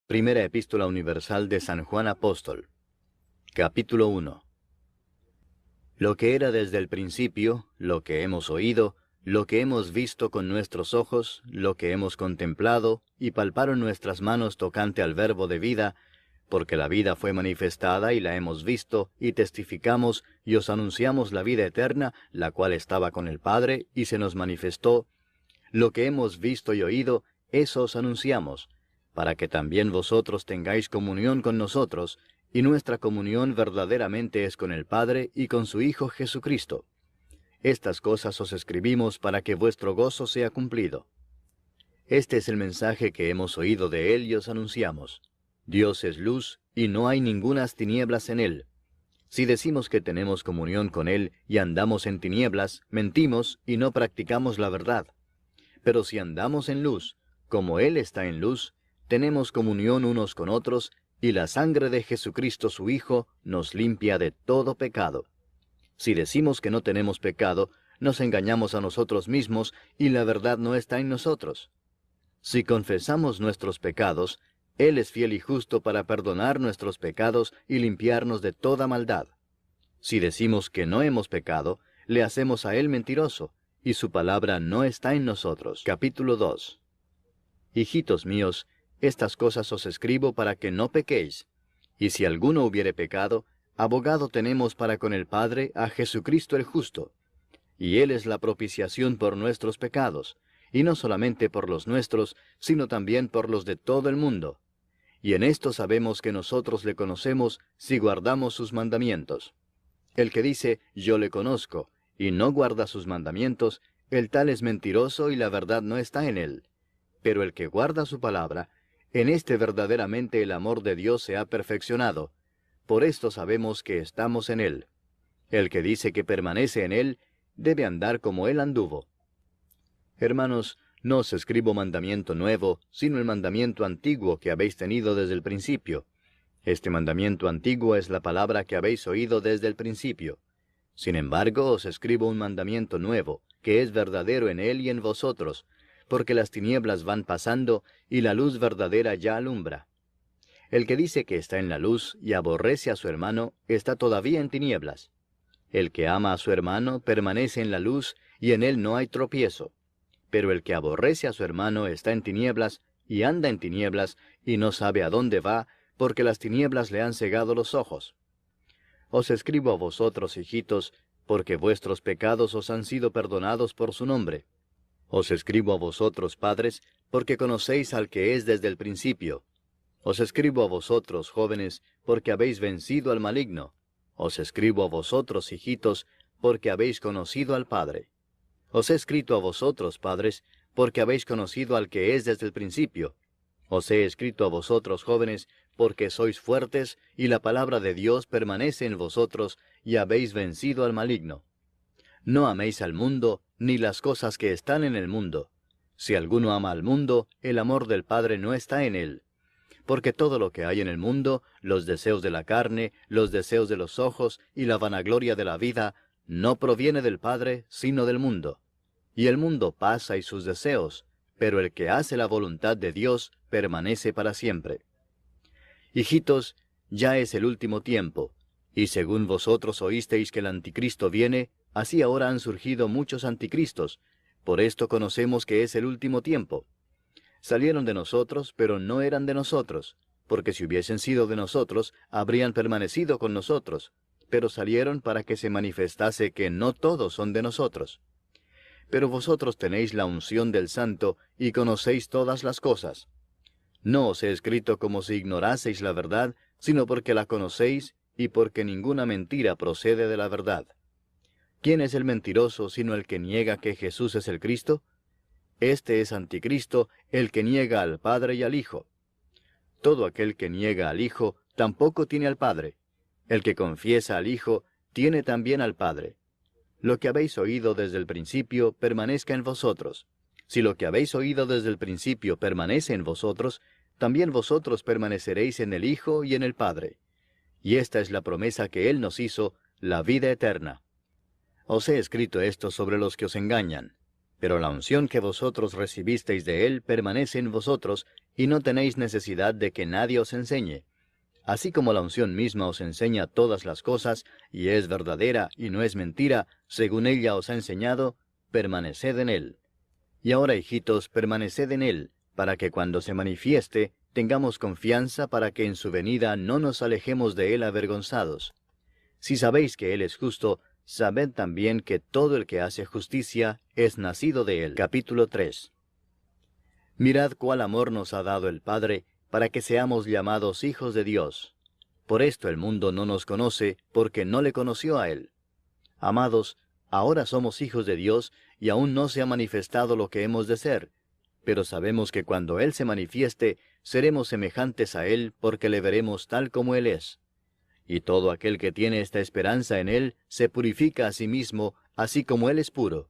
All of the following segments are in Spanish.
Primera Epístola Universal de San Juan Apóstol. Capítulo 1. Lo que era desde el principio, lo que hemos oído, lo que hemos visto con nuestros ojos, lo que hemos contemplado, y palparon nuestras manos tocante al Verbo de vida, porque la vida fue manifestada y la hemos visto, y testificamos, y os anunciamos la vida eterna, la cual estaba con el Padre, y se nos manifestó. Lo que hemos visto y oído, eso os anunciamos, para que también vosotros tengáis comunión con nosotros, y nuestra comunión verdaderamente es con el Padre y con su Hijo Jesucristo. Estas cosas os escribimos para que vuestro gozo sea cumplido. Este es el mensaje que hemos oído de Él y os anunciamos. Dios es luz, y no hay ningunas tinieblas en Él. Si decimos que tenemos comunión con Él y andamos en tinieblas, mentimos y no practicamos la verdad. Pero si andamos en luz, como Él está en luz, tenemos comunión unos con otros, y la sangre de Jesucristo su Hijo nos limpia de todo pecado. Si decimos que no tenemos pecado, nos engañamos a nosotros mismos, y la verdad no está en nosotros. Si confesamos nuestros pecados, Él es fiel y justo para perdonar nuestros pecados y limpiarnos de toda maldad. Si decimos que no hemos pecado, le hacemos a Él mentiroso, y su palabra no está en nosotros. Capítulo 2. Hijitos míos, estas cosas os escribo para que no pequéis. Y si alguno hubiere pecado, abogado tenemos para con el Padre a Jesucristo el justo. Y Él es la propiciación por nuestros pecados, y no solamente por los nuestros, sino también por los de todo el mundo. Y en esto sabemos que nosotros le conocemos si guardamos sus mandamientos. El que dice, yo le conozco, y no guarda sus mandamientos, el tal es mentiroso y la verdad no está en él. Pero el que guarda su palabra, en este verdaderamente el amor de Dios se ha perfeccionado. Por esto sabemos que estamos en Él. El que dice que permanece en Él, debe andar como Él anduvo. Hermanos, no os escribo mandamiento nuevo, sino el mandamiento antiguo que habéis tenido desde el principio. Este mandamiento antiguo es la palabra que habéis oído desde el principio. Sin embargo, os escribo un mandamiento nuevo, que es verdadero en Él y en vosotros, porque las tinieblas van pasando, y la luz verdadera ya alumbra. El que dice que está en la luz y aborrece a su hermano, está todavía en tinieblas. El que ama a su hermano permanece en la luz, y en él no hay tropiezo. Pero el que aborrece a su hermano está en tinieblas, y anda en tinieblas, y no sabe a dónde va, porque las tinieblas le han cegado los ojos. Os escribo a vosotros, hijitos, porque vuestros pecados os han sido perdonados por su nombre. Os escribo a vosotros, padres, porque conocéis al que es desde el principio. Os escribo a vosotros, jóvenes, porque habéis vencido al maligno. Os escribo a vosotros, hijitos, porque habéis conocido al Padre. Os he escrito a vosotros, padres, porque habéis conocido al que es desde el principio. Os he escrito a vosotros, jóvenes, porque sois fuertes, y la palabra de Dios permanece en vosotros, y habéis vencido al maligno. No améis al mundo, ni las cosas que están en el mundo. Si alguno ama al mundo, el amor del Padre no está en él. Porque todo lo que hay en el mundo, los deseos de la carne, los deseos de los ojos y la vanagloria de la vida, no proviene del Padre, sino del mundo. Y el mundo pasa y sus deseos, pero el que hace la voluntad de Dios permanece para siempre. Hijitos, ya es el último tiempo, y según vosotros oísteis que el anticristo viene, así ahora han surgido muchos anticristos. Por esto conocemos que es el último tiempo. Salieron de nosotros, pero no eran de nosotros, porque si hubiesen sido de nosotros, habrían permanecido con nosotros, pero salieron para que se manifestase que no todos son de nosotros. Pero vosotros tenéis la unción del Santo, y conocéis todas las cosas. No os he escrito como si ignoraseis la verdad, sino porque la conocéis, y porque ninguna mentira procede de la verdad. ¿Quién es el mentiroso sino el que niega que Jesús es el Cristo? Este es anticristo, el que niega al Padre y al Hijo. Todo aquel que niega al Hijo tampoco tiene al Padre. El que confiesa al Hijo tiene también al Padre. Lo que habéis oído desde el principio permanezca en vosotros. Si lo que habéis oído desde el principio permanece en vosotros, también vosotros permaneceréis en el Hijo y en el Padre. Y esta es la promesa que Él nos hizo, la vida eterna. Os he escrito esto sobre los que os engañan. Pero la unción que vosotros recibisteis de Él permanece en vosotros, y no tenéis necesidad de que nadie os enseñe. Así como la unción misma os enseña todas las cosas, y es verdadera y no es mentira, según ella os ha enseñado, permaneced en él. Y ahora, hijitos, permaneced en él, para que cuando se manifieste, tengamos confianza para que en su venida no nos alejemos de él avergonzados. Si sabéis que él es justo, sabed también que todo el que hace justicia es nacido de él. Capítulo 3. Mirad cuál amor nos ha dado el Padre, para que seamos llamados hijos de Dios. Por esto el mundo no nos conoce, porque no le conoció a él. Amados, ahora somos hijos de Dios, y aún no se ha manifestado lo que hemos de ser. Pero sabemos que cuando Él se manifieste, seremos semejantes a Él, porque le veremos tal como Él es. Y todo aquel que tiene esta esperanza en Él, se purifica a sí mismo, así como Él es puro.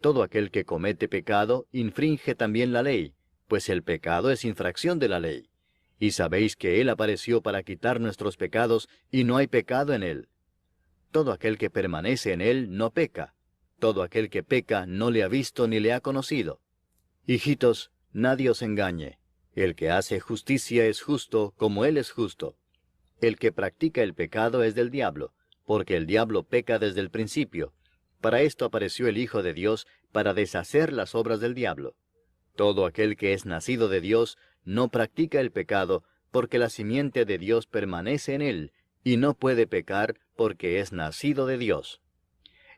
Todo aquel que comete pecado, infringe también la ley, pues el pecado es infracción de la ley. Y sabéis que Él apareció para quitar nuestros pecados, y no hay pecado en Él. Todo aquel que permanece en Él no peca. Todo aquel que peca no le ha visto ni le ha conocido. Hijitos, nadie os engañe. El que hace justicia es justo, como Él es justo. El que practica el pecado es del diablo, porque el diablo peca desde el principio. Para esto apareció el Hijo de Dios, para deshacer las obras del diablo. Todo aquel que es nacido de Dios no practica el pecado, porque la simiente de Dios permanece en él, y no puede pecar, porque es nacido de Dios.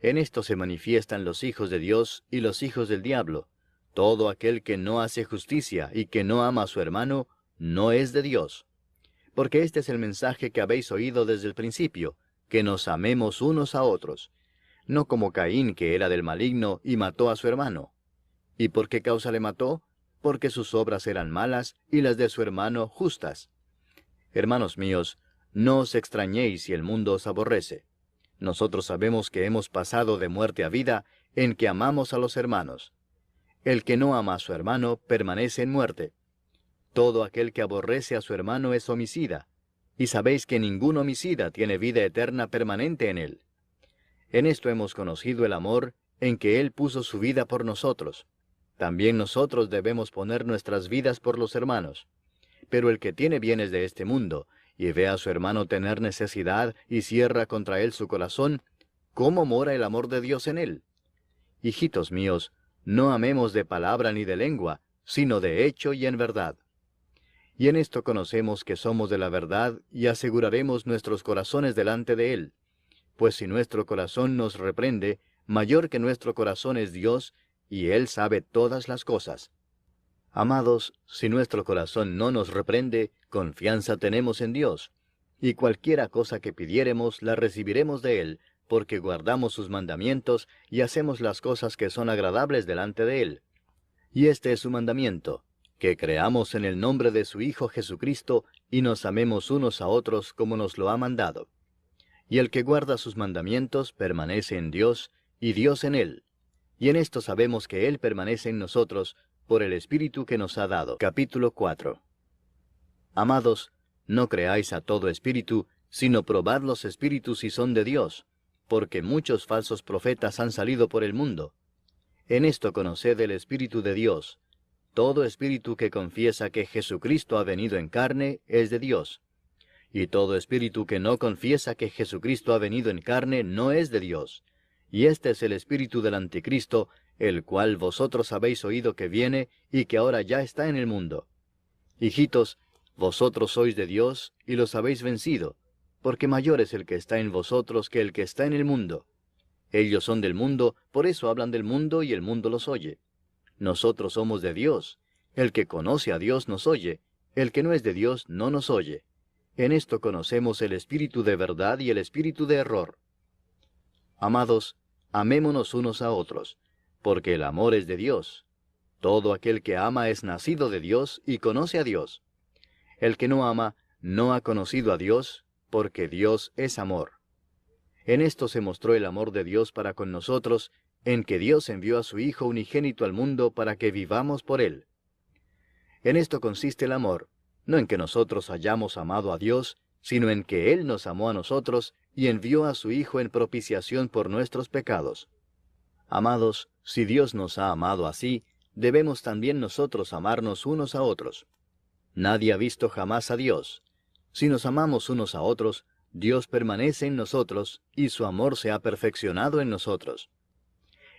En esto se manifiestan los hijos de Dios y los hijos del diablo. Todo aquel que no hace justicia y que no ama a su hermano, no es de Dios. Porque este es el mensaje que habéis oído desde el principio, que nos amemos unos a otros. No como Caín, que era del maligno, y mató a su hermano. ¿Y por qué causa le mató? Porque sus obras eran malas, y las de su hermano justas. Hermanos míos, no os extrañéis si el mundo os aborrece. Nosotros sabemos que hemos pasado de muerte a vida, en que amamos a los hermanos. El que no ama a su hermano permanece en muerte. Todo aquel que aborrece a su hermano es homicida, y sabéis que ningún homicida tiene vida eterna permanente en él. En esto hemos conocido el amor, en que Él puso su vida por nosotros. También nosotros debemos poner nuestras vidas por los hermanos. Pero el que tiene bienes de este mundo, y ve a su hermano tener necesidad, y cierra contra él su corazón, ¿cómo mora el amor de Dios en él? Hijitos míos, no amemos de palabra ni de lengua, sino de hecho y en verdad. Y en esto conocemos que somos de la verdad, y aseguraremos nuestros corazones delante de Él. Pues si nuestro corazón nos reprende, mayor que nuestro corazón es Dios, y Él sabe todas las cosas. Amados, si nuestro corazón no nos reprende, confianza tenemos en Dios, y cualquiera cosa que pidiéremos la recibiremos de Él, porque guardamos sus mandamientos y hacemos las cosas que son agradables delante de Él. Y este es su mandamiento, que creamos en el nombre de su Hijo Jesucristo, y nos amemos unos a otros como nos lo ha mandado. Y el que guarda sus mandamientos permanece en Dios, y Dios en él. Y en esto sabemos que Él permanece en nosotros, por el Espíritu que nos ha dado. Capítulo 4. Amados, no creáis a todo espíritu, sino probad los espíritus si son de Dios, porque muchos falsos profetas han salido por el mundo. En esto conoced el Espíritu de Dios. Todo espíritu que confiesa que Jesucristo ha venido en carne es de Dios. Y todo espíritu que no confiesa que Jesucristo ha venido en carne no es de Dios. Y este es el espíritu del anticristo, el cual vosotros habéis oído que viene y que ahora ya está en el mundo. Hijitos, vosotros sois de Dios y los habéis vencido, porque mayor es el que está en vosotros que el que está en el mundo. Ellos son del mundo, por eso hablan del mundo y el mundo los oye. Nosotros somos de Dios. El que conoce a Dios nos oye, el que no es de Dios no nos oye. En esto conocemos el espíritu de verdad y el espíritu de error. Amados, amémonos unos a otros, porque el amor es de Dios. Todo aquel que ama es nacido de Dios y conoce a Dios. El que no ama no ha conocido a Dios, porque Dios es amor. En esto se mostró el amor de Dios para con nosotros, en que Dios envió a su Hijo unigénito al mundo para que vivamos por Él. En esto consiste el amor, no en que nosotros hayamos amado a Dios, sino en que Él nos amó a nosotros y envió a su Hijo en propiciación por nuestros pecados. Amados, si Dios nos ha amado así, debemos también nosotros amarnos unos a otros. Nadie ha visto jamás a Dios. Si nos amamos unos a otros, Dios permanece en nosotros, y su amor se ha perfeccionado en nosotros.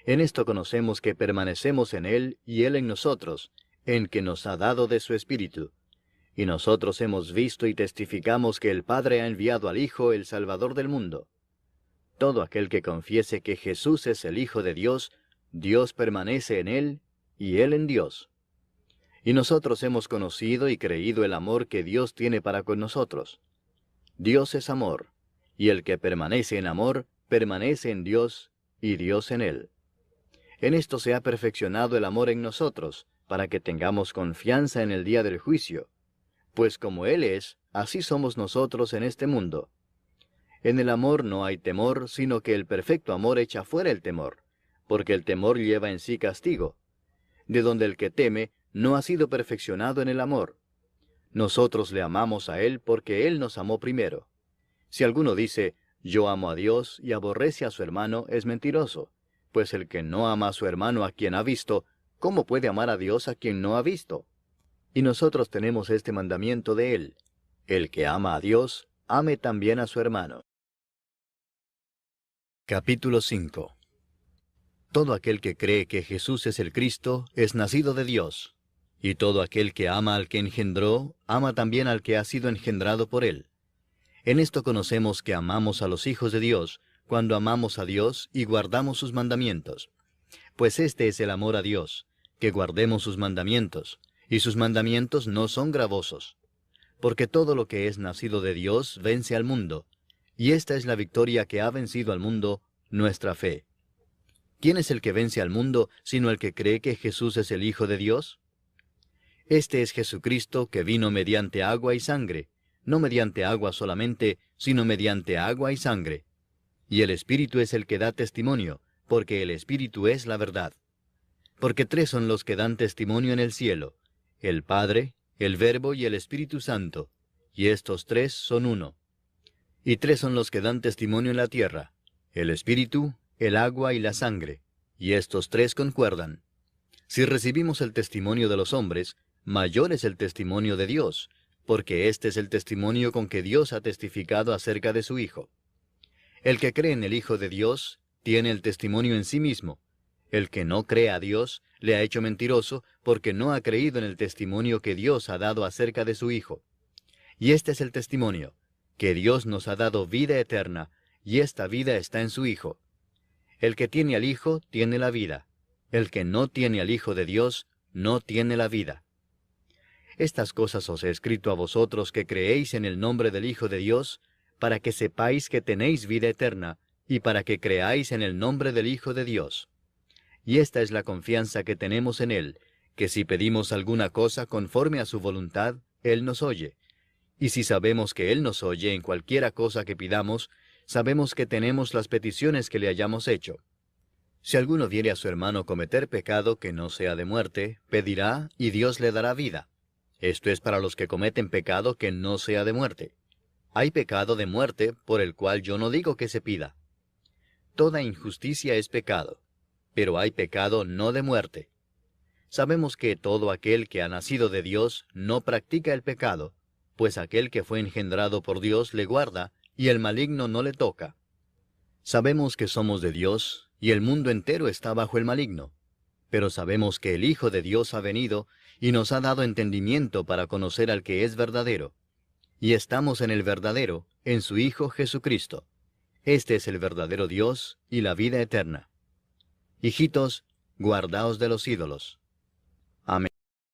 En esto conocemos que permanecemos en Él y Él en nosotros, en que nos ha dado de su Espíritu. Y nosotros hemos visto y testificamos que el Padre ha enviado al Hijo, el Salvador del mundo. Todo aquel que confiese que Jesús es el Hijo de Dios, Dios permanece en Él, y Él en Dios. Y nosotros hemos conocido y creído el amor que Dios tiene para con nosotros. Dios es amor, y el que permanece en amor, permanece en Dios, y Dios en él. En esto se ha perfeccionado el amor en nosotros, para que tengamos confianza en el día del juicio. Pues como Él es, así somos nosotros en este mundo. En el amor no hay temor, sino que el perfecto amor echa fuera el temor, porque el temor lleva en sí castigo, de donde el que teme no ha sido perfeccionado en el amor. Nosotros le amamos a Él porque Él nos amó primero. Si alguno dice, yo amo a Dios y aborrece a su hermano, es mentiroso, pues el que no ama a su hermano a quien ha visto, ¿cómo puede amar a Dios a quien no ha visto? Y nosotros tenemos este mandamiento de Él: el que ama a Dios, ame también a su hermano. Capítulo 5. Todo aquel que cree que Jesús es el Cristo es nacido de Dios, y todo aquel que ama al que engendró, ama también al que ha sido engendrado por Él. En esto conocemos que amamos a los hijos de Dios, cuando amamos a Dios y guardamos sus mandamientos. Pues este es el amor a Dios, que guardemos sus mandamientos, y sus mandamientos no son gravosos. Porque todo lo que es nacido de Dios vence al mundo, y esta es la victoria que ha vencido al mundo, nuestra fe. ¿Quién es el que vence al mundo, sino el que cree que Jesús es el Hijo de Dios? Este es Jesucristo, que vino mediante agua y sangre, no mediante agua solamente, sino mediante agua y sangre. Y el Espíritu es el que da testimonio, porque el Espíritu es la verdad. Porque tres son los que dan testimonio en el cielo: el Padre, el Verbo y el Espíritu Santo, y estos tres son uno. Y tres son los que dan testimonio en la tierra: el Espíritu, el agua y la sangre, y estos tres concuerdan. Si recibimos el testimonio de los hombres, mayor es el testimonio de Dios, porque este es el testimonio con que Dios ha testificado acerca de su Hijo. El que cree en el Hijo de Dios tiene el testimonio en sí mismo. El que no cree a Dios le ha hecho mentiroso, porque no ha creído en el testimonio que Dios ha dado acerca de su Hijo. Y este es el testimonio, que Dios nos ha dado vida eterna, y esta vida está en su Hijo. El que tiene al Hijo tiene la vida. El que no tiene al Hijo de Dios no tiene la vida. Estas cosas os he escrito a vosotros que creéis en el nombre del Hijo de Dios, para que sepáis que tenéis vida eterna, y para que creáis en el nombre del Hijo de Dios. Y esta es la confianza que tenemos en Él, que si pedimos alguna cosa conforme a su voluntad, Él nos oye. Y si sabemos que Él nos oye en cualquiera cosa que pidamos, sabemos que tenemos las peticiones que le hayamos hecho. Si alguno viere a su hermano cometer pecado que no sea de muerte, pedirá, y Dios le dará vida. Esto es para los que cometen pecado que no sea de muerte. Hay pecado de muerte, por el cual yo no digo que se pida. Toda injusticia es pecado, pero hay pecado no de muerte. Sabemos que todo aquel que ha nacido de Dios no practica el pecado, pues aquel que fue engendrado por Dios le guarda, y el maligno no le toca. Sabemos que somos de Dios, y el mundo entero está bajo el maligno. Pero sabemos que el Hijo de Dios ha venido, y nos ha dado entendimiento para conocer al que es verdadero. Y estamos en el verdadero, en su Hijo Jesucristo. Este es el verdadero Dios y la vida eterna. Hijitos, guardaos de los ídolos. Amén.